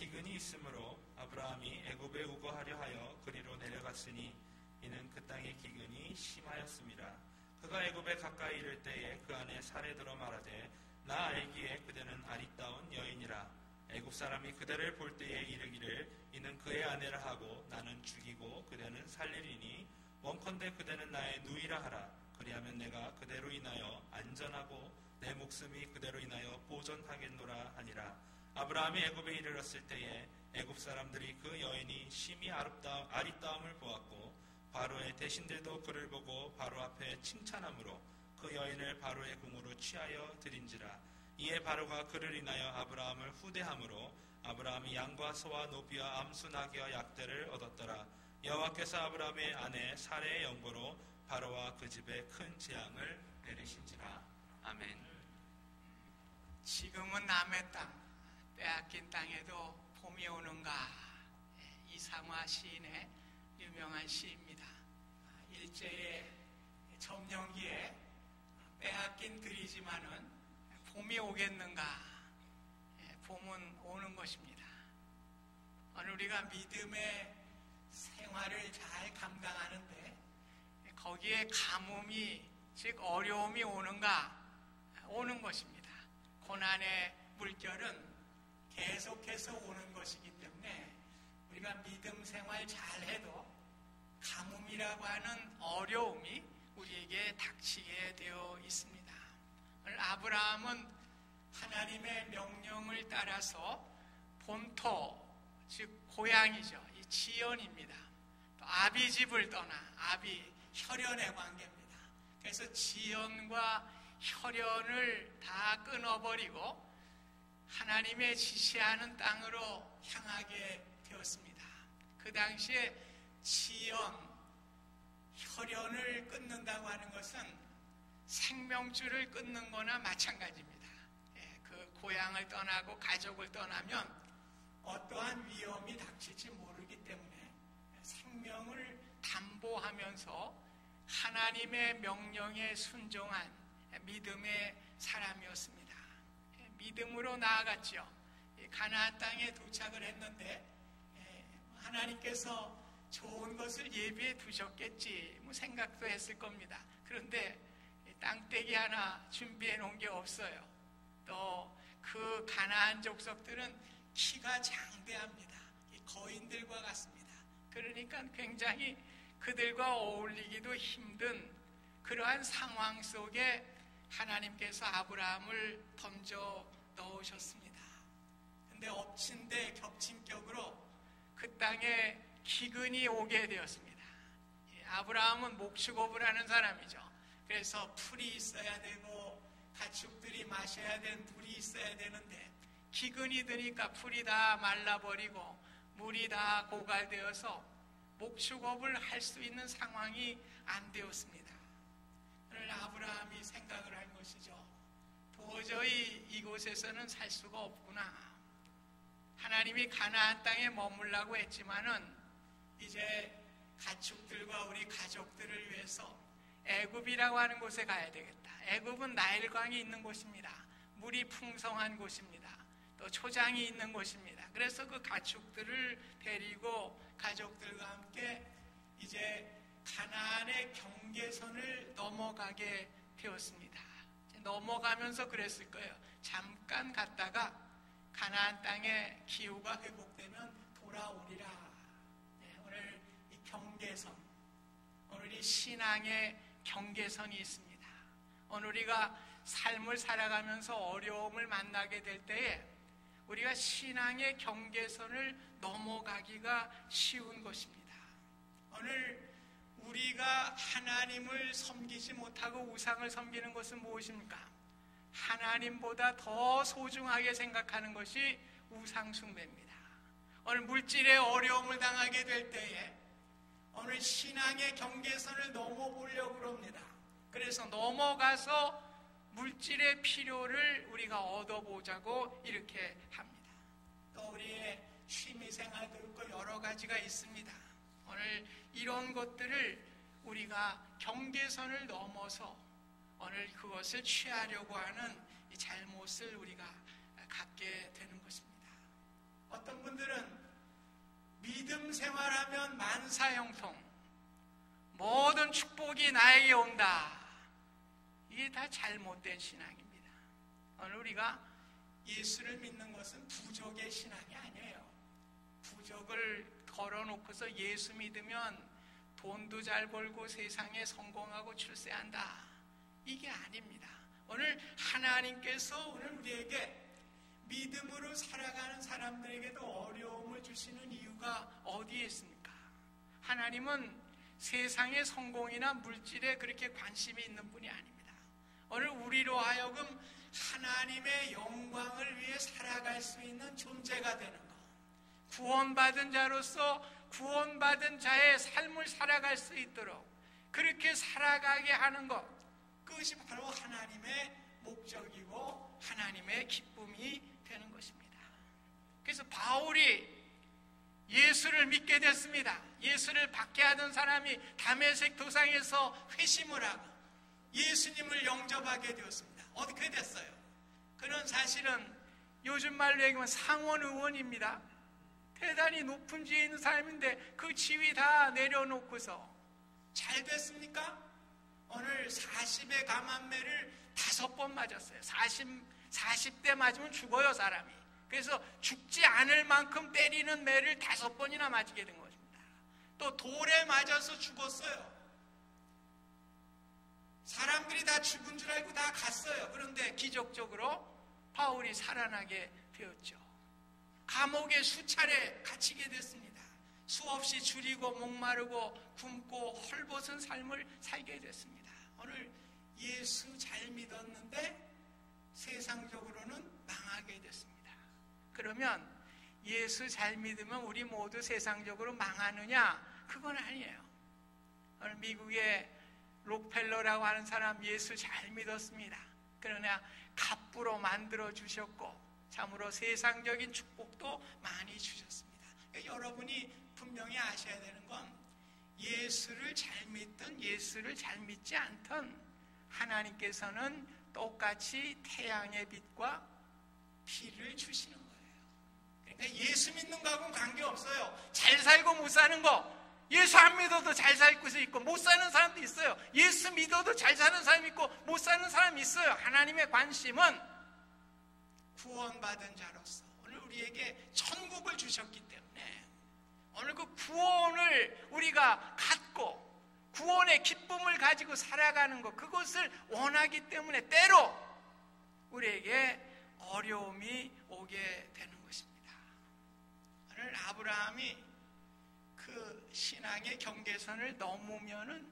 기근이 있으므로 아브라함이 애굽에 우거하려 하여 그리로 내려갔으니 이는 그 땅의 기근이 심하였습니다. 그가 애굽에 가까이 이를 때에 그 안에 살에 들어 말하되 나 알기에 그대는 아리따운 여인이라. 애굽 사람이 그대를 볼 때에 이르기를 이는 그의 아내라 하고 나는 죽이고 그대는 살리리니 원컨대 그대는 나의 누이라 하라. 그리하면 내가 그대로 인하여 안전하고 내 목숨이 그대로 인하여 보존하겠노라 하니라. 아브라함이 애굽에 이르렀을 때에 애굽 사람들이 그 여인이 심히 아리따움을 보았고 바로의 대신들도 그를 보고 바로 앞에 칭찬함으로 그 여인을 바로의 궁으로 취하여 드린지라. 이에 바로가 그를 인하여 아브라함을 후대함으로 아브라함이 양과 소와 노비와 암수 나귀와 약대를 얻었더라. 여호와께서 아브라함의 아내 사레의 연고로 바로와 그 집에 큰 재앙을 내리신지라. 아멘. 지금은 남의 땅, 빼앗긴 땅에도 봄이 오는가. 이상화 시인의 유명한 시입니다. 일제의 점령기에 빼앗긴 들이지만은 봄이 오겠는가? 봄은 오는 것입니다. 오늘 우리가 믿음의 생활을 잘 감당하는데 거기에 가뭄이 즉 어려움이 오는가? 오는 것입니다. 고난의 물결은 계속해서 오는 것이기 때문에 우리가 믿음 생활 잘해도 가뭄이라고 하는 어려움이 우리에게 닥치게 되어 있습니다. 오늘 아브라함은 하나님의 명령을 따라서 본토, 즉 고향이죠. 이 지연입니다. 또 아비 집을 떠나 아비 혈연의 관계입니다. 그래서 지연과 혈연을 다 끊어버리고 하나님의 지시하는 땅으로 향하게 되었습니다. 그 당시에 지연, 혈연을 끊는다고 하는 것은 생명줄을 끊는 거나 마찬가지입니다. 그 고향을 떠나고 가족을 떠나면 어떠한 위험이 닥칠지 모르기 때문에 생명을 담보하면서 하나님의 명령에 순종한 믿음의 사람이었습니다. 믿음으로 나아갔죠. 가나안 땅에 도착을 했는데 하나님께서 좋은 것을 예비해 두셨겠지 뭐 생각도 했을 겁니다. 그런데 땅떼기 하나 준비해 놓은 게 없어요. 또 그 가나안 족속들은 키가 장대합니다. 거인들과 같습니다. 그러니까 굉장히 그들과 어울리기도 힘든 그러한 상황 속에 하나님께서 아브라함을 던져 넣으셨습니다. 근데 엎친 데 겹친 격으로 그 땅에 기근이 오게 되었습니다. 아브라함은 목축업을 하는 사람이죠. 그래서 풀이 있어야 되고 가축들이 마셔야 되는 물이 있어야 되는데 기근이 드니까 풀이 다 말라버리고 물이 다 고갈되어서 목축업을 할 수 있는 상황이 안 되었습니다. 오늘 아브라함이 생각을 한 것이죠. 도저히 이곳에서는 살 수가 없구나. 하나님이 가나안 땅에 머물라고 했지만은 이제 가축들과 우리 가족들을 위해서 애굽이라고 하는 곳에 가야 되겠다. 애굽은 나일강이 있는 곳입니다. 물이 풍성한 곳입니다. 또 초장이 있는 곳입니다. 그래서 그 가축들을 데리고 가족들과 함께 이제 가나안의 경계선을 넘어가게 되었습니다. 넘어가면서 그랬을 거예요. 잠깐 갔다가 가나안 땅의 기후가 회복되면 돌아오리라. 오늘 이 경계선, 오늘 이 신앙의 경계선이 있습니다. 오늘 우리가 삶을 살아가면서 어려움을 만나게 될 때에 우리가 신앙의 경계선을 넘어가기가 쉬운 것입니다. 오늘 우리가 하나님을 섬기지 못하고 우상을 섬기는 것은 무엇입니까? 하나님보다 더 소중하게 생각하는 것이 우상 숭배입니다. 오늘 물질의 어려움을 당하게 될 때에 오늘 신앙의 경계선을 넘어보려고 합니다. 그래서 넘어가서 물질의 필요를 우리가 얻어보자고 이렇게 합니다. 또 우리의 취미생활도 있고 여러 가지가 있습니다. 오늘 이런 것들을 우리가 경계선을 넘어서 오늘 그것을 취하려고 하는 이 잘못을 우리가 갖게 되는 것입니다. 어떤 분들 믿음 생활하면 만사형통, 모든 축복이 나에게 온다. 이게 다 잘못된 신앙입니다. 오늘 우리가 예수를 믿는 것은 부족의 신앙이 아니에요. 부족을 걸어놓고서 예수 믿으면 돈도 잘 벌고 세상에 성공하고 출세한다. 이게 아닙니다. 오늘 하나님께서 오늘 우리에게 믿음으로 살아가는 사람들에게도 어려움을 주시는 이유가 어디에 있습니까? 하나님은 세상의 성공이나 물질에 그렇게 관심이 있는 분이 아닙니다. 오늘 우리로 하여금 하나님의 영광을 위해 살아갈 수 있는 존재가 되는 것, 구원받은 자로서 구원받은 자의 삶을 살아갈 수 있도록 그렇게 살아가게 하는 것, 그것이 바로 하나님의 목적이고 하나님의 기쁨이 되는 것입니다. 그래서 바울이 예수를 믿게 됐습니다. 예수를 박해하던 사람이 다메섹 도상에서 회심을 하고 예수님을 영접하게 되었습니다. 어떻게 됐어요? 그는 사실은 요즘 말로 얘기하면 상원 의원입니다. 대단히 높은 지위에 있는 사람인데 그 지위 다 내려놓고서 잘 됐습니까? 오늘 40의 감한매를 5번 맞았어요. 40대 맞으면 죽어요, 사람이. 그래서 죽지 않을 만큼 때리는 매를 5번이나 맞게 된 것입니다. 또 돌에 맞아서 죽었어요. 사람들이 다 죽은 줄 알고 다 갔어요. 그런데 기적적으로 바울이 살아나게 되었죠. 감옥에 수차례 갇히게 됐습니다. 수없이 줄이고 목마르고 굶고 헐벗은 삶을 살게 됐습니다. 오늘 예수 잘 믿었는데 세상적으로는 망하게 됐습니다. 그러면 예수 잘 믿으면 우리 모두 세상적으로 망하느냐? 그건 아니에요. 오늘 미국의 록펠러라고 하는 사람 예수 잘 믿었습니다. 그러나 갑부로 만들어 주셨고 참으로 세상적인 축복도 많이 주셨습니다. 여러분이 분명히 아셔야 되는 건 예수를 잘 믿든 예수를 잘 믿지 않든 하나님께서는 똑같이 태양의 빛과 비를 주시는 거예요. 그러니까 예수 믿는 거하고는 관계없어요. 잘 살고 못 사는 거, 예수 안 믿어도 잘 살고 있고 못 사는 사람도 있어요. 예수 믿어도 잘 사는 사람이 있고 못 사는 사람이 있어요. 하나님의 관심은 구원받은 자로서 오늘 우리에게 천국을 주셨기 때문에 오늘 그 구원을 우리가 갖고 구원의 기쁨을 가지고 살아가는 것, 그것을 원하기 때문에 때로 우리에게 어려움이 오게 되는 것입니다. 오늘 아브라함이 그 신앙의 경계선을 넘으면은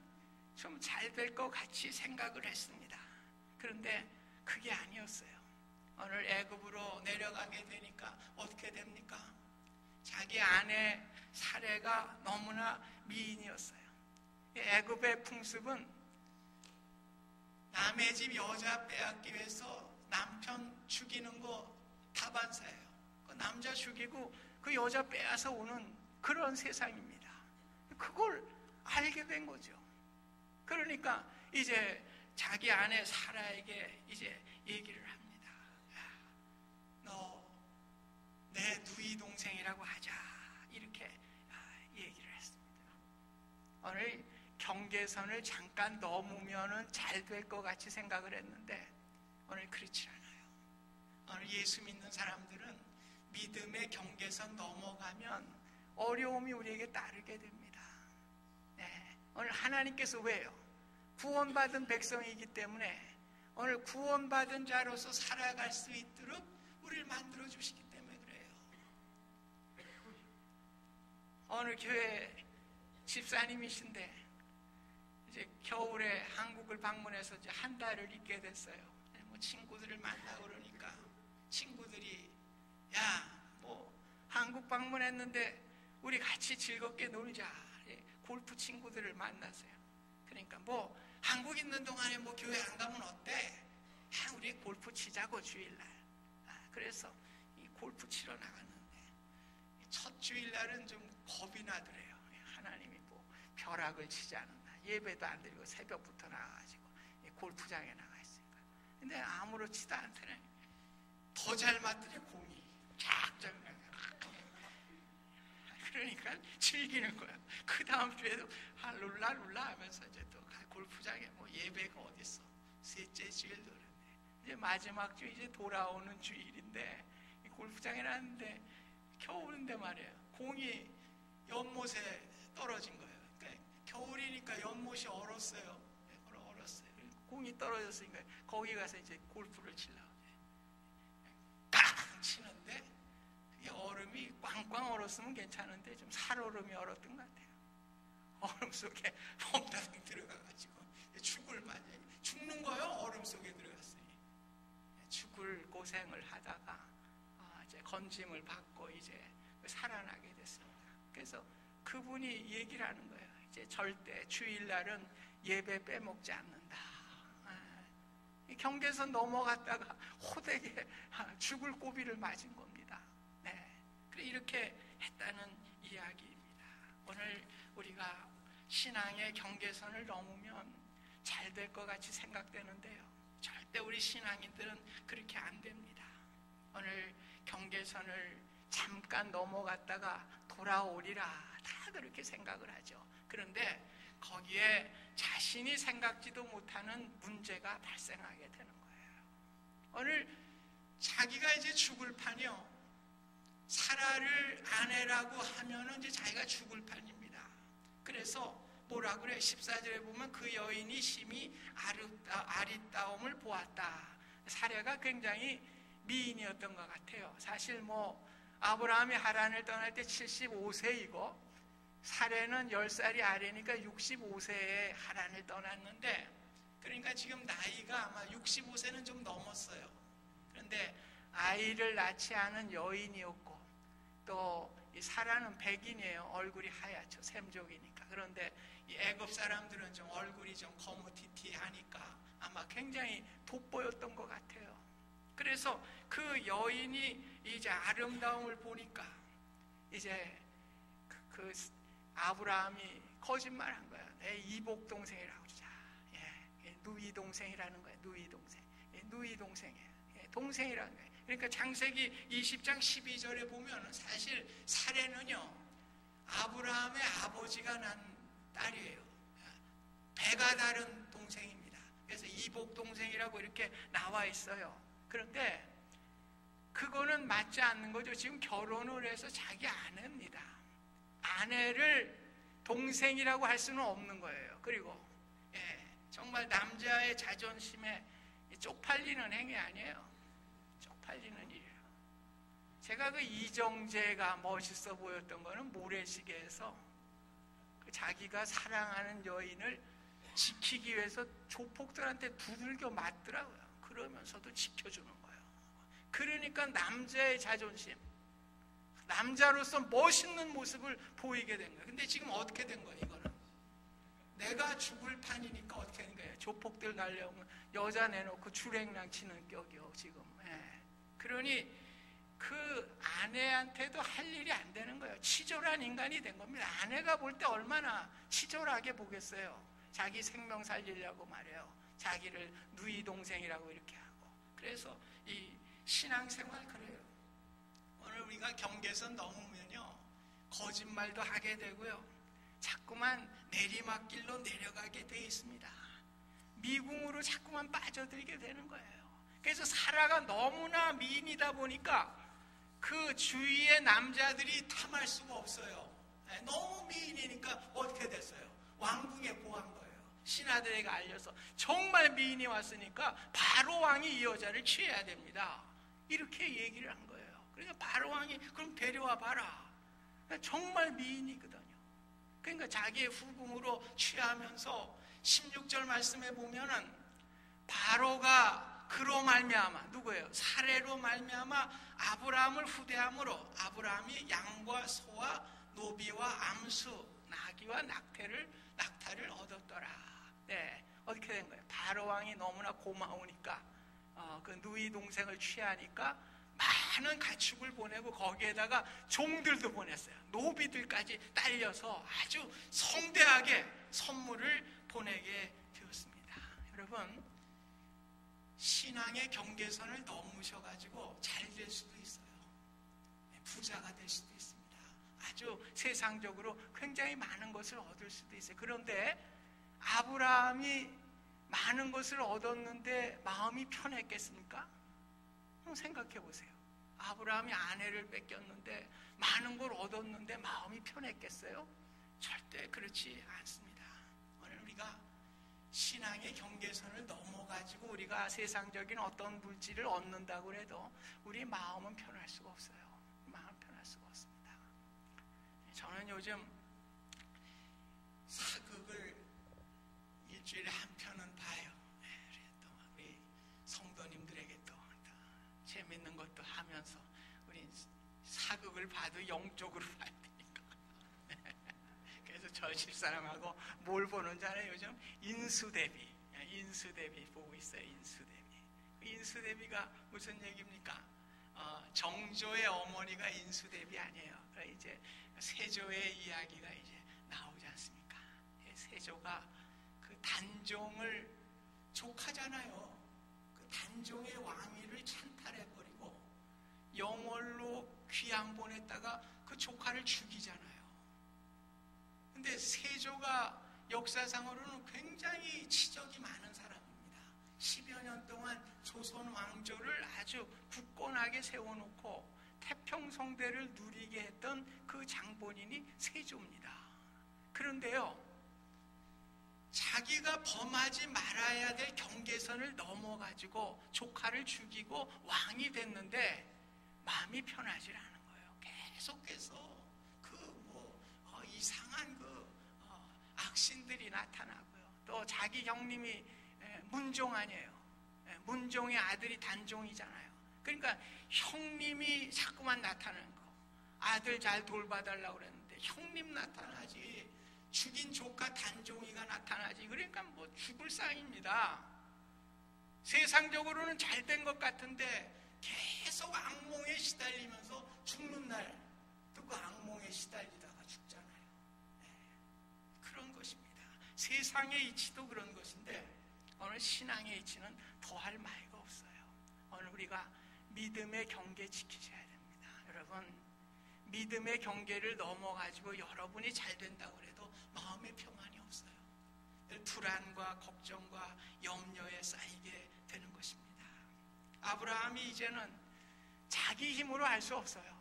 좀 잘 될 것 같이 생각을 했습니다. 그런데 그게 아니었어요. 오늘 애굽으로 내려가게 되니까 어떻게 됩니까? 자기 아내 사례가 너무나 미인이었어요. 애굽의 풍습은 남의 집 여자 빼앗기 위해서 남편 죽이는 거 다반사예요. 그 남자 죽이고 그 여자 빼앗아 오는 그런 세상입니다. 그걸 알게 된 거죠. 그러니까 이제 자기 아내 사라에게 이제 얘기를 합니다. 너 내 누이 동생이라고 하자, 이렇게 얘기를 했습니다. 오늘 경계선을 잠깐 넘으면은 잘 될 것 같이 생각을 했는데 오늘 그렇지 않아요. 오늘 예수 믿는 사람들은 믿음의 경계선 넘어가면 어려움이 우리에게 따르게 됩니다. 네. 오늘 하나님께서 왜요? 구원받은 백성이기 때문에 오늘 구원받은 자로서 살아갈 수 있도록 우리를 만들어 주시기 때문에 그래요. 어느 교회 집사님이신데 이제 겨울에 한국을 방문해서 이제 한 달을 있게 됐어요. 뭐 친구들을 만나고 그러니까 친구들이 야, 뭐 한국 방문했는데 우리 같이 즐겁게 놀자. 골프 친구들을 만났어요. 그러니까 뭐 한국 있는 동안에 뭐 교회 안 가면 어때? 우리 골프 치자고 주일날. 그래서 이 골프 치러 나갔는데 첫 주일날은 좀 겁이 나더래요. 하나님이 뭐 벼락을 치지 않았나. 예배도 안 드리고 새벽부터 나가가지고 골프장에 나가 있으니까. 근데 아무렇지도 않더래. 더 잘 맞더래 공이. 쫙쫙. 그러니까 즐기는 거야. 그 다음 주에도 룰라 하면서 이제 또 골프장에 뭐 예배가 어딨어. 셋째 주일도 그런데 이제 마지막 주 이제 돌아오는 주일인데 이 골프장에 놨는데 겨울인데 말이에요. 공이 연못에 떨어진 거예요. 그러니까 겨울이니까 연못이 얼었어요. 얼었어요. 공이 떨어졌으니까 거기 가서 이제 골프를 치려고 깡 치는데 이 얼음이 꽝꽝 얼었으면 괜찮은데 좀 살얼음이 얼었던 것 같아요. 얼음 속에 펑다둥 들어가가지고 죽는 거예요. 얼음 속에 들어갔으니 죽을 고생을 하다가 이제 건짐을 받고 이제 살아나게 됐습니다. 그래서 그분이 얘기를 하는 거예요. 이제 절대 주일날은 예배 빼먹지 않는다. 경계선 넘어갔다가 호되게 죽을 고비를 맞은 겁니다. 네, 그래 이렇게 했다는 이야기입니다. 오늘 우리가 신앙의 경계선을 넘으면 잘 될 것 같이 생각되는데요. 절대 우리 신앙인들은 그렇게 안 됩니다. 오늘 경계선을 잠깐 넘어갔다가 돌아오리라 다 그렇게 생각을 하죠. 그런데 거기에 자신이 생각지도 못하는 문제가 발생하게 되는 거예요. 오늘 자기가 이제 죽을 판이요. 사라를 아내라고 하면은 이제 자기가 죽을 판입니다. 그래서 뭐라 그래? 14절에 보면 그 여인이 심히 아리따움을 보았다. 사례가 굉장히 미인이었던 것 같아요. 사실 뭐 아브라함이 하란을 떠날 때 75세이고 사례는 10살이 아래니까 65세에 하란을 떠났는데 그러니까 지금 나이가 아마 65세는 좀 넘었어요. 그런데 아이를 낳지 않은 여인이었고 또 이 사라는 백인이에요. 얼굴이 하얗죠. 셈족이니까. 그런데 이 애굽 사람들은 좀 얼굴이 좀 거무튀튀하니까 아마 굉장히 돋보였던 것 같아요. 그래서 그 여인이 이제 아름다움을 보니까 이제 그 아브라함이 거짓말한 거야. 내 이복 동생이라고 그러자. 누이 동생이라는 거야. 누이 동생. 누이 동생이에요. 동생이라는 거예요. 그러니까 창세기 20장 12절에 보면 사실 사례는요 아브라함의 아버지가 난 딸이에요. 배가 다른 동생입니다. 그래서 이복 동생이라고 이렇게 나와 있어요. 그런데 그거는 맞지 않는 거죠. 지금 결혼을 해서 자기 아내입니다. 아내를 동생이라고 할 수는 없는 거예요. 그리고 정말 남자의 자존심에 쪽팔리는 행위 아니에요. 쪽팔리는 일이에요. 제가 그 이정재가 멋있어 보였던 거는 모래시계에서 자기가 사랑하는 여인을 지키기 위해서 조폭들한테 두들겨 맞더라고요. 그러면서도 지켜주는 거예요. 그러니까 남자의 자존심, 남자로서 멋있는 모습을 보이게 된 거예요. 근데 지금 어떻게 된 거예요, 이거는? 내가 죽을 판이니까 어떻게 된 거예요? 조폭들 날려오면 여자 내놓고 주랭랑 치는 격이요, 지금. 그러니 그 아내한테도 할 일이 안 되는 거예요. 치졸한 인간이 된 겁니다. 아내가 볼 때 얼마나 치졸하게 보겠어요. 자기 생명 살리려고 말해요. 자기를 누이 동생이라고 이렇게 하고. 그래서 이 신앙생활 그래요. 오늘 우리가 경계선 넘으면요 거짓말도 하게 되고요 자꾸만 내리막길로 내려가게 돼 있습니다. 미궁으로 자꾸만 빠져들게 되는 거예요. 그래서 사라가 너무나 미인이다 보니까 그 주위의 남자들이 탐할 수가 없어요. 너무 미인이니까 어떻게 됐어요? 왕궁에 보한 거예요. 신하들에게 알려서 정말 미인이 왔으니까 바로 왕이 이 여자를 취해야 됩니다. 이렇게 얘기를 한 거예요. 그러니까 바로 왕이 그럼 데려와 봐라. 정말 미인이거든요. 그러니까 자기의 후궁으로 취하면서 16절 말씀에 보면은 바로가 그로 말미암아 누구예요? 사례로 말미암아 아브라함을 후대함으로 아브라함이 양과 소와 노비와 암수 나귀와 낙타를 얻었더라. 네, 어떻게 된 거예요? 바로 왕이 너무나 고마우니까 그 누이 동생을 취하니까 많은 가축을 보내고 거기에다가 종들도 보냈어요. 노비들까지 딸려서 아주 성대하게 선물을 보내게 되었습니다. 여러분, 신앙의 경계선을 넘으셔가지고 잘 될 수도 있어요. 부자가 될 수도 있습니다. 아주 아주 세상적으로 굉장히 많은 것을 얻을 수도 있어요. 그런데 아브라함이 많은 것을 얻었는데 마음이 편했겠습니까? 한번 생각해 보세요. 아브라함이 아내를 뺏겼는데 많은 걸 얻었는데 마음이 편했겠어요? 절대 그렇지 않습니다. 오늘 우리가 신앙의 경계선을 넘어가지고 우리가 세상적인 어떤 물질을 얻는다고 해도 우리 마음은 편할 수가 없어요. 마음 편할 수가 없습니다. 저는 요즘 사극을 일주일에 한 편은 봐요. 또 우리 성도님들에게 또 재밌는 것도 하면서 우리 사극을 봐도 영적으로 봐야 되니까. 그래서 저 집사람하고 뭘 보는지 알아요? 요즘 인수대비 보고 있어요. 인수대비가 무슨 얘기입니까? 정조의 어머니가 인수대비 아니에요. 그러니까 이제 세조의 이야기가 이제 나오지 않습니까? 세조가 그 단종을 족하잖아요. 그 단종의 왕위를 찬탈해버리고 영월로 귀양 보냈다가 그 조카를 죽이잖아요. 근데 세조가 역사상으로는 굉장히 치적이 많은 사람입니다. 10여 년 동안 조선 왕조를 아주 굳건하게 세워놓고 태평성대를 누리게 했던 그 장본인이 세조입니다. 그런데요, 자기가 범하지 말아야 될 경계선을 넘어가지고 조카를 죽이고 왕이 됐는데 마음이 편하지 않은 거예요. 계속해서 이상한 악신들이 나타나고요. 또 자기 형님이 문종 아니에요. 문종의 아들이 단종이잖아요. 그러니까 형님이 자꾸만 나타나는 거. 아들 잘 돌봐달라고 그랬는데 형님 나타나지, 죽인 조카 단종이가 나타나지. 그러니까 뭐 죽을 상입니다. 세상적으로는 잘 된 것 같은데 계속 악몽에 시달리면서 죽는 날 또 그 악몽에 시달리다가 죽잖아요. 그런 것입니다. 세상의 이치도 그런 것인데 오늘 신앙의 이치는 더할 나위가 없어요. 오늘 우리가 믿음의 경계 지키셔야 됩니다. 여러분, 믿음의 경계를 넘어가지고 여러분이 잘 된다고 해도 마음의 평안이 없어요. 불안과 걱정과 염려에 쌓이게 되는 것입니다. 아브라함이 이제는 자기 힘으로 할 수 없어요.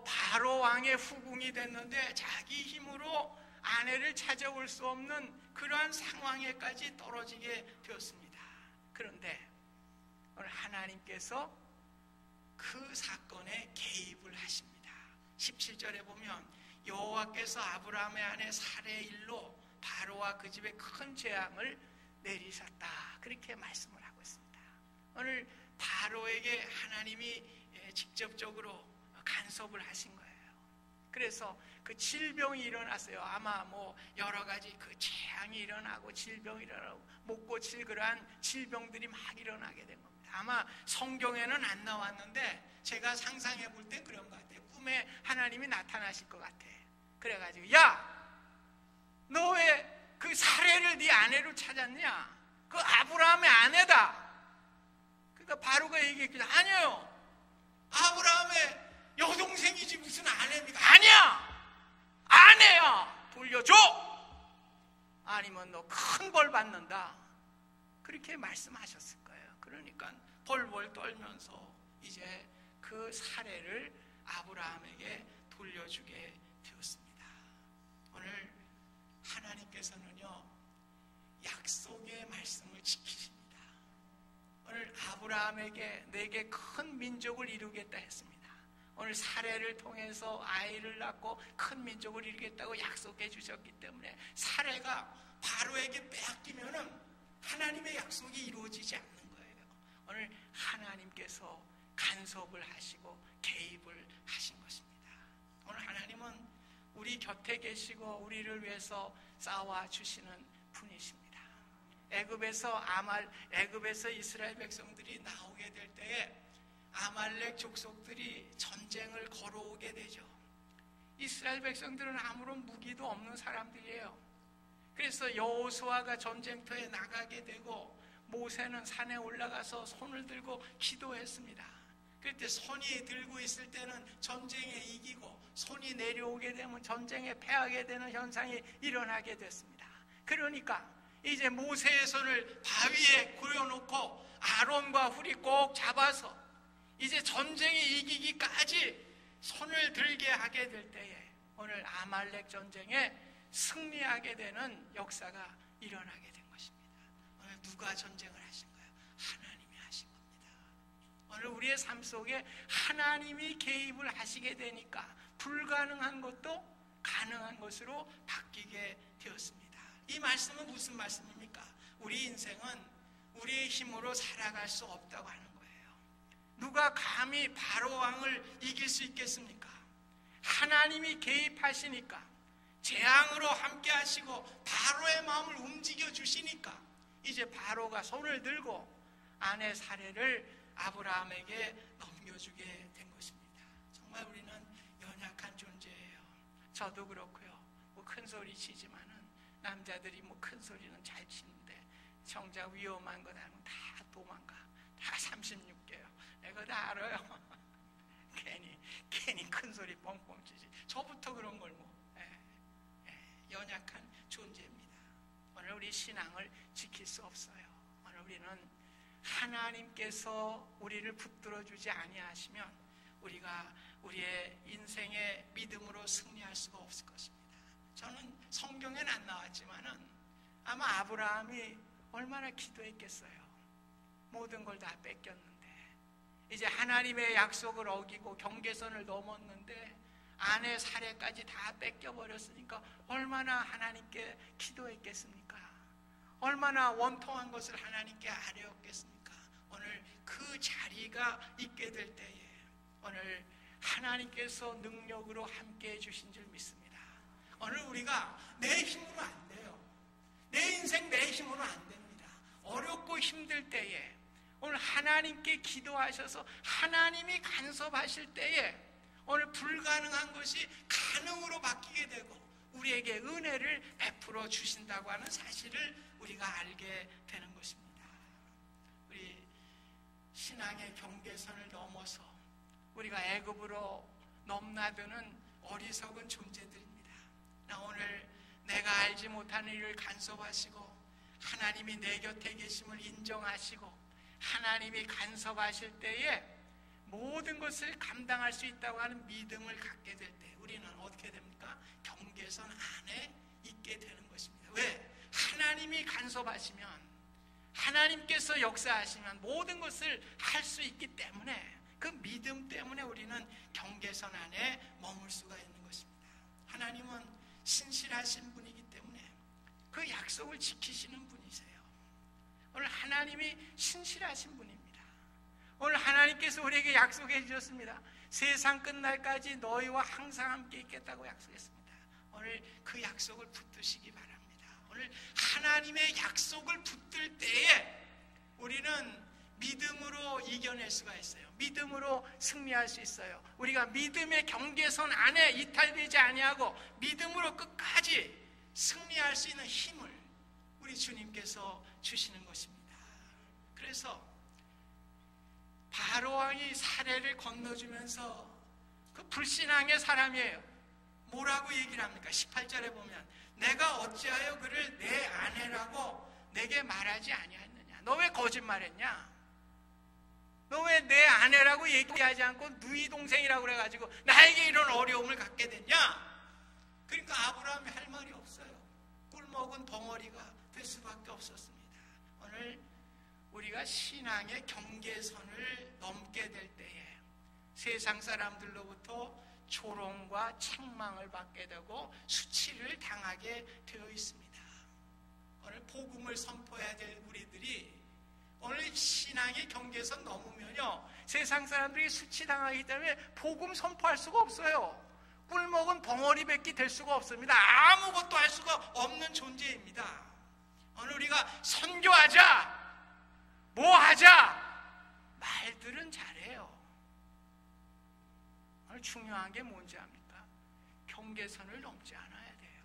바로 왕의 후궁이 됐는데 자기 힘으로 아내를 찾아올 수 없는 그러한 상황에까지 떨어지게 되었습니다. 그런데 오늘 하나님께서 그 사건에 개입을 하십니다. 17절에 보면 여호와께서 아브라함의 아내 사레의 일로 바로와 그 집에 큰 재앙을 내리셨다. 그렇게 말씀을 하고 있습니다. 오늘 바로에게 하나님이 직접적으로 간섭을 하신 거예요. 그래서 그 질병이 일어났어요. 아마 여러 가지 그 재앙이 일어나고 질병이 일어나고 못 고칠 그러한 질병들이 막 일어나게 된 겁니다. 아마 성경에는 안 나왔는데 제가 상상해 볼 때 그런 것 같아요. 꿈에 하나님이 나타나실 것 같아. 그래가지고 야, 너 왜 그 사레를 네 아내로 찾았냐? 그 아브라함의 아내다. 그러니까 바로가 얘기했거든. 아니에요. 아브라함의 여동생이지 무슨 아내입니까? 아니야. 아내야. 돌려줘. 아니면 너 큰 벌 받는다. 그렇게 말씀하셨을 거예요. 그러니까 벌벌 떨면서 이제 그 사례를 아브라함에게 돌려주게 되었습니다. 오늘 하나님께서는요, 약속의 말씀을 지키십니다. 오늘 아브라함에게 내게 큰 민족을 이루겠다 했습니다. 오늘 사례를 통해서 아이를 낳고 큰 민족을 이루겠다고 약속해 주셨기 때문에 사례가 바로에게 빼앗기면은 하나님의 약속이 이루어지지 않는 거예요. 오늘 하나님께서 간섭을 하시고 개입을 하신 것입니다. 오늘 하나님은 우리 곁에 계시고 우리를 위해서 싸워 주시는 분이십니다. 애굽에서 이스라엘 백성들이 나오게 될 때에 아말렉 족속들이 전쟁을 걸어오게 되죠. 이스라엘 백성들은 아무런 무기도 없는 사람들이에요. 그래서 여호수아가 전쟁터에 나가게 되고 모세는 산에 올라가서 손을 들고 기도했습니다. 그때 손이 들고 있을 때는 전쟁에 이기고 손이 내려오게 되면 전쟁에 패하게 되는 현상이 일어나게 됐습니다. 그러니까 이제 모세의 손을 바위에 구려놓고 아론과 훌이 꼭 잡아서 이제 전쟁에 이기기까지 손을 들게 하게 될 때에 오늘 아말렉 전쟁에 승리하게 되는 역사가 일어나게 된 것입니다. 오늘 누가 전쟁을 하신 거예요? 하나님이 하신 겁니다. 오늘 우리의 삶 속에 하나님이 개입을 하시게 되니까 불가능한 것도 가능한 것으로 바뀌게 되었습니다. 이 말씀은 무슨 말씀입니까? 우리 인생은 우리의 힘으로 살아갈 수 없다고 하는 거예요. 누가 감히 바로 왕을 이길 수 있겠습니까? 하나님이 개입하시니까, 재앙으로 함께 하시고 바로의 마음을 움직여 주시니까 이제 바로가 손을 들고 아내 사례를 아브라함에게 넘겨주게 된 것입니다. 정말 우리는 연약한 존재예요. 저도 그렇고요. 뭐 큰 소리 치지만은 남자들이 뭐 큰 소리는 잘 치는데 정작 위험한 거 하면 다 도망가. 다 36개요. 내가 다 알아요. 괜히 큰 소리 뻥뻥 치지. 저부터 그런 걸 뭐. 연약한 존재입니다. 오늘 우리 신앙을 지킬 수 없어요. 오늘 우리는 하나님께서 우리를 붙들어 주지 아니하시면 우리가 우리의 인생의 믿음으로 승리할 수가 없을 것입니다. 저는 성경에는 안 나왔지만은 아마 아브라함이 얼마나 기도했겠어요. 모든 걸 다 뺏겼는데 이제 하나님의 약속을 어기고 경계선을 넘었는데 아내 사례까지 다 뺏겨버렸으니까 얼마나 하나님께 기도했겠습니까? 얼마나 원통한 것을 하나님께 아뢰었겠습니까? 오늘 그 자리가 있게 될 때에 오늘 하나님께서 능력으로 함께해 주신 줄 믿습니다. 오늘 우리가 내 힘으로 안 돼요. 내 인생 내 힘으로 안 됩니다. 어렵고 힘들 때에 오늘 하나님께 기도하셔서 하나님이 간섭하실 때에 오늘 불가능한 것이 가능으로 바뀌게 되고 우리에게 은혜를 베풀어 주신다고 하는 사실을 우리가 알게 되는 것입니다. 우리 신앙의 경계선을 넘어서 우리가 애굽으로 넘나드는 어리석은 존재들입니다. 나 오늘 내가 알지 못하는 일을 간섭하시고 하나님이 내 곁에 계심을 인정하시고 하나님이 간섭하실 때에 모든 것을 감당할 수 있다고 하는 믿음을 갖게 될 때 우리는 어떻게 됩니까? 경계선 안에 있게 되는 것입니다. 왜? 하나님이 간섭하시면 하나님께서 역사하시면 모든 것을 할 수 있기 때문에 그 믿음 때문에 우리는 경계선 안에 머물 수가 있는 것입니다. 하나님은 신실하신 분이기 때문에 그 약속을 지키시는 분이세요. 오늘 하나님이 신실하신 분입니다. 오늘 하나님께서 우리에게 약속해 주셨습니다. 세상 끝날까지 너희와 항상 함께 있겠다고 약속했습니다. 오늘 그 약속을 붙드시기 바랍니다. 오늘 하나님의 약속을 붙들 때에 우리는 믿음으로 이겨낼 수가 있어요. 믿음으로 승리할 수 있어요. 우리가 믿음의 경계선 안에 이탈되지 아니하고 믿음으로 끝까지 승리할 수 있는 힘을 우리 주님께서 주시는 것입니다. 그래서 바로왕이 사례를 건너주면서 그 불신앙의 사람이에요. 뭐라고 얘기를 합니까? 18절에 보면 내가 어찌하여 그를 내 아내라고 내게 말하지 아니하였느냐. 너 왜 거짓말했냐? 너 왜 내 아내라고 얘기하지 않고 누이 동생이라고 그래가지고 나에게 이런 어려움을 갖게 됐냐? 그러니까 아브라함이 할 말이 없어요. 꿀먹은 덩어리가 될 수밖에 없었습니다. 오늘 우리가 신앙의 경계선을 넘게 될 때에 세상 사람들로부터 조롱과 책망을 받게 되고 수치를 당하게 되어 있습니다. 오늘 복음을 선포해야 될 우리들이 오늘 신앙의 경계선 넘으면요 세상 사람들이 수치당하기 때문에 복음 선포할 수가 없어요. 꿀먹은 덩어리밖에 될 수가 없습니다. 아무것도 할 수가 없는 존재입니다. 오늘 우리가 선교하자 뭐 하자 말들은 잘해요. 오늘 중요한 게 뭔지 압니까? 경계선을 넘지 않아야 돼요.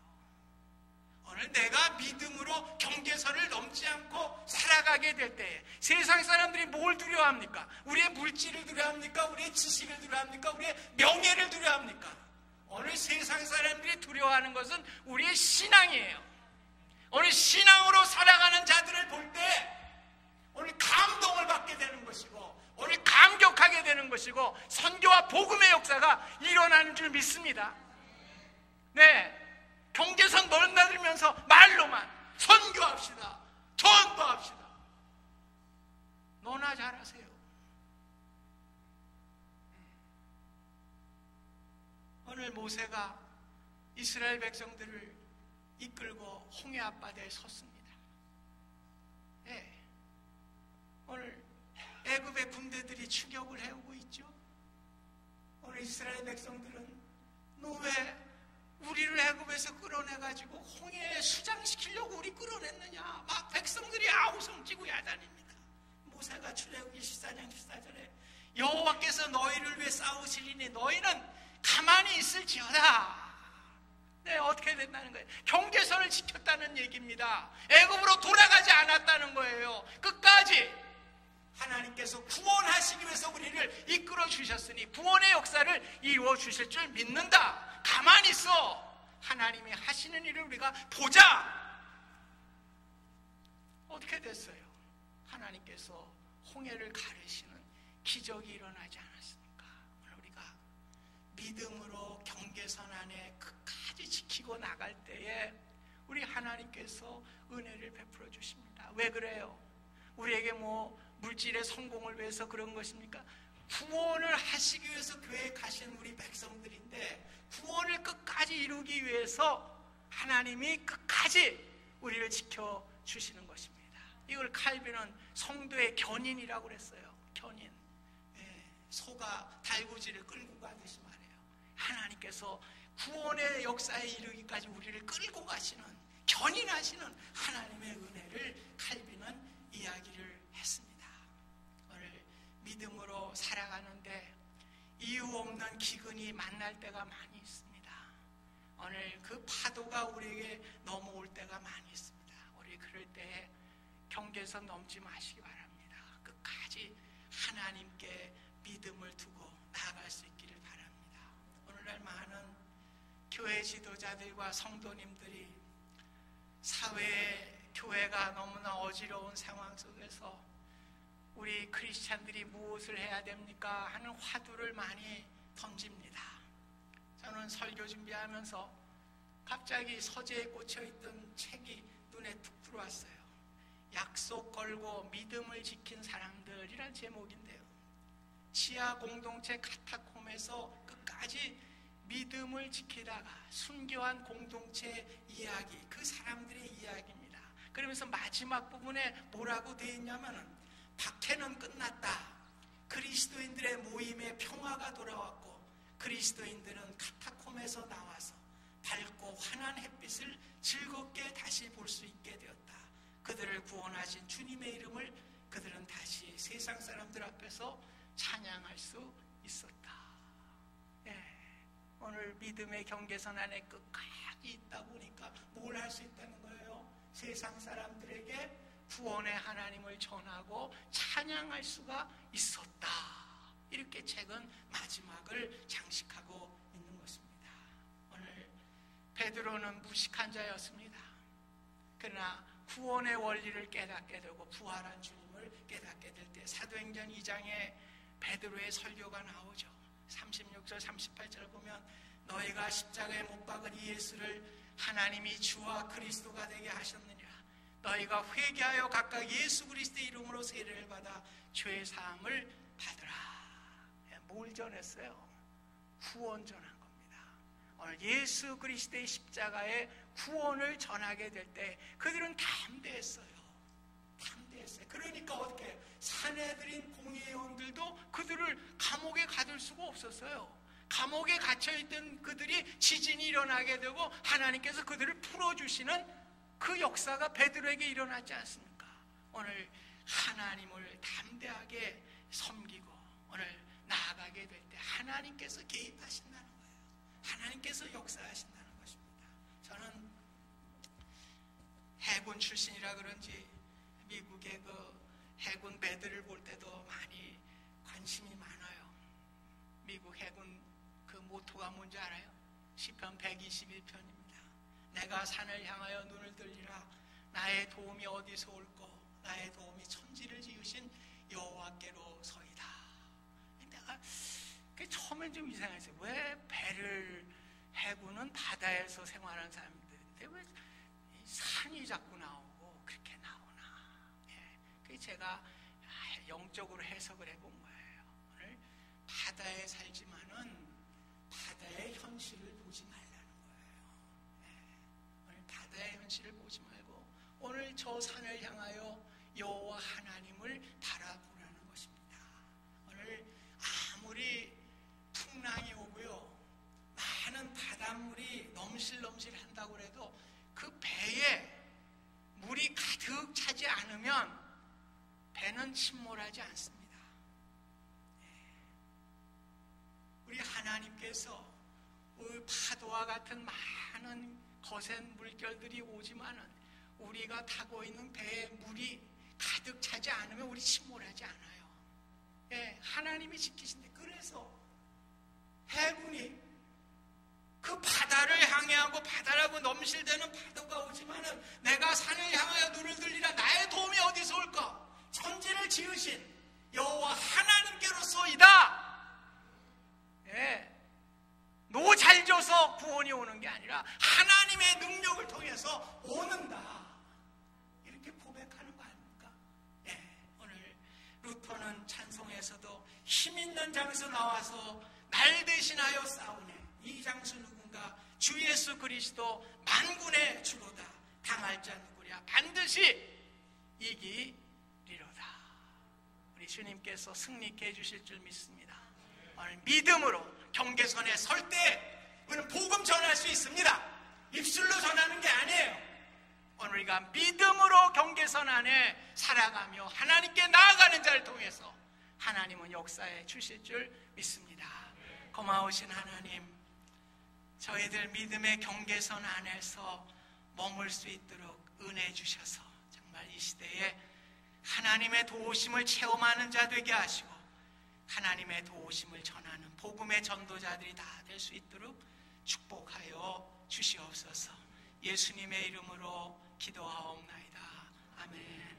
오늘 내가 믿음으로 경계선을 넘지 않고 살아가게 될 때에 세상 사람들이 뭘 두려워합니까? 우리의 물질을 두려워합니까? 우리의 지식을 두려워합니까? 우리의 명예를 두려워합니까? 이것이 신앙이에요. 오늘 신앙으로 살아가는 자들을 볼 때 오늘 감동을 받게 되는 것이고 오늘 감격하게 되는 것이고 선교와 복음의 역사가 일어나는 줄 믿습니다. 네, 경계선 넘나들면서 말로만 선교합시다, 전도합시다. 너나 잘하세요. 오늘 모세가 이스라엘 백성들을 이끌고 홍해 앞바다에 섰습니다. 네. 오늘 애굽의 군대들이 추격을 해오고 있죠. 오늘 이스라엘 백성들은 너 왜 우리를 애굽에서 끌어내가지고 홍해에 수장시키려고 우리 끌어냈느냐, 막 백성들이 아우성치고 야단입니다. 모세가 출애굽기 14장 14절에 여호와께서 너희를 위해 싸우시리니 너희는 가만히 있을지어다. 네, 어떻게 된다는 거예요? 경계선을 지켰다는 얘기입니다. 애굽으로 돌아가지 않았다는 거예요. 끝까지 하나님께서 구원하시기 위해서 우리를 이끌어 주셨으니 구원의 역사를 이루어 주실 줄 믿는다. 가만히 있어. 하나님이 하시는 일을 우리가 보자. 어떻게 됐어요? 하나님께서 홍해를 가르시는 기적이 일어나지 않았습니까? 오늘 우리가 믿음으로 경계선 안에 끝까지 지키고 나갈 때에 우리 하나님께서 은혜를 베풀어 주십니다. 왜 그래요? 우리에게 뭐 물질의 성공을 위해서 그런 것입니까? 구원을 하시기 위해서 교회에 가신 우리 백성들인데 구원을 끝까지 이루기 위해서 하나님이 끝까지 우리를 지켜주시는 것입니다. 이걸 칼빈은 성도의 견인이라고 그랬어요. 견인. 소가 달구지를 끌고 가듯이 말해요. 하나님께서 구원의 역사에 이르기까지 우리를 끌고 가시는, 견인하시는 하나님의 은혜를 칼빈은 이야기를 했습니다. 오늘 믿음으로 살아가는데 이유 없는 기근이 만날 때가 많이 있습니다. 오늘 그 파도가 우리에게 넘어올 때가 많이 있습니다. 우리 그럴 때에 경계선 넘지 마시기 바랍니다. 끝까지 하나님께 믿음을 두고 나아갈 수 있기를 바랍니다. 오늘날 많은 교회 지도자들과 성도님들이 사회에 교회가 너무나 어지러운 상황 속에서 우리 크리스찬들이 무엇을 해야 됩니까? 하는 화두를 많이 던집니다. 저는 설교 준비하면서 갑자기 서재에 꽂혀있던 책이 눈에 툭 들어왔어요. 약속 걸고 믿음을 지킨 사람들이란 제목인데요. 지하 공동체 카타콤에서 끝까지 믿음을 지키다가 순교한 공동체 이야기, 그 사람들의 이야기입니다. 그러면서 마지막 부분에 뭐라고 되어 있냐면은 박해는 끝났다. 그리스도인들의 모임에 평화가 돌아왔고 그리스도인들은 카타콤에서 나와서 밝고 환한 햇빛을 즐겁게 다시 볼 수 있게 되었다. 그들을 구원하신 주님의 이름을 그들은 다시 세상 사람들 앞에서 찬양할 수 있었다. 오늘 믿음의 경계선 안에 끝까지 있다 보니까 뭘 할 수 있다는 거예요? 세상 사람들에게 구원의 하나님을 전하고 찬양할 수가 있었다. 이렇게 책은 마지막을 장식하고 있는 것입니다. 오늘 베드로는 무식한 자였습니다. 그러나 구원의 원리를 깨닫게 되고 부활한 주님을 깨닫게 될 때 사도행전 2장에 베드로의 설교가 나오죠. 36절 38절을 보면 너희가 십자가에 못 박은 이 예수를 하나님이 주와 그리스도가 되게 하셨느냐. 너희가 회개하여 각각 예수 그리스도의 이름으로 세례를 받아 죄 사함을 받으라. 뭘 전했어요? 구원 전한 겁니다. 오늘 예수 그리스도의 십자가의 구원을 전하게 될 때 그들은 담대했어요. 담대했어요. 그러니까 어떻게 사내들인 공회의원들도 그들을 감옥에 가둘 수가 없었어요. 감옥에 갇혀있던 그들이 지진이 일어나게 되고 하나님께서 그들을 풀어주시는 그 역사가 베드로에게 일어나지 않습니까? 오늘 하나님을 담대하게 섬기고 오늘 나아가게 될 때 하나님께서 개입하신다는 거예요. 하나님께서 역사하신다는 것입니다. 저는 해군 출신이라 그런지 미국의 그 해군 배들을 볼 때도 많이 관심이 많아요. 미국 해군 그 모토가 뭔지 알아요? 시편 121편입니다. 내가 산을 향하여 눈을 들리라. 나의 도움이 어디서 올꼬? 나의 도움이 천지를 지으신 여호와께로서이다. 내가 처음엔 좀 이상했어요. 왜 배를 해구는 바다에서 생활하는 사람들인데 왜 산이 자꾸 나오고 그렇게 나오나? 예. 제가 영적으로 해석을 해본 거예요. 오늘 바다에 살지만은 바다의 현실을 보지 말라는 거예요. 예. 오늘 바다의 현실을 보지 말고 오늘 저 산을 향하여 여호와 하나님을 바라보라는 것입니다. 오늘 아무리 풍랑이 오고요, 많은 바닷물이 넘실넘실 한다고 해도 그 배에 물이 가득 차지 않으면 배는 침몰하지 않습니다. 우리 하나님께서 파도와 같은 많은 거센 물결들이 오지만은 우리가 타고 있는 배에 물이 가득 차지 않으면 우리 침몰하지 않아요. 예, 하나님이 지키신데, 그래서 해군이 그 바다를 향해하고 바다라고 넘실대는 파도가 오지만은 내가 산을 향하여 눈을 들리라. 나의 도움이 어디서 올까? 천지를 지으신 여호와 하나님께로서이다. 예, 노 잘 져서 구원이 오는 게 아니라 하나님의 능력을 통해서 오는다. 이렇게 고백하는 거 아닙니까? 예, 오늘 루터는 찬송에서도 힘 있는 장수 나와서 날 대신하여 싸우네. 이 장수 누군가? 주 예수 그리스도 만군의 주로다. 당할 자 누구랴? 반드시 이기리로다. 우리 주님께서 승리케 해주실 줄 믿습니다. 오늘 믿음으로 경계선에 설 때 우리는 복음 전할 수 있습니다. 입술로 전하는 게 아니에요. 오늘 우리가 믿음으로 경계선 안에 살아가며 하나님께 나아가는 자를 통해서 하나님은 역사해 주실 줄 믿습니다. 고마우신 하나님, 저희들 믿음의 경계선 안에서 머물 수 있도록 은혜 주셔서 정말 이 시대에 하나님의 도우심을 체험하는 자 되게 하시고 하나님의 도우심을 전하는 복음의 전도자들이 다 될 수 있도록 축복하여 주시옵소서. 예수님의 이름으로 기도하옵나이다. 아멘.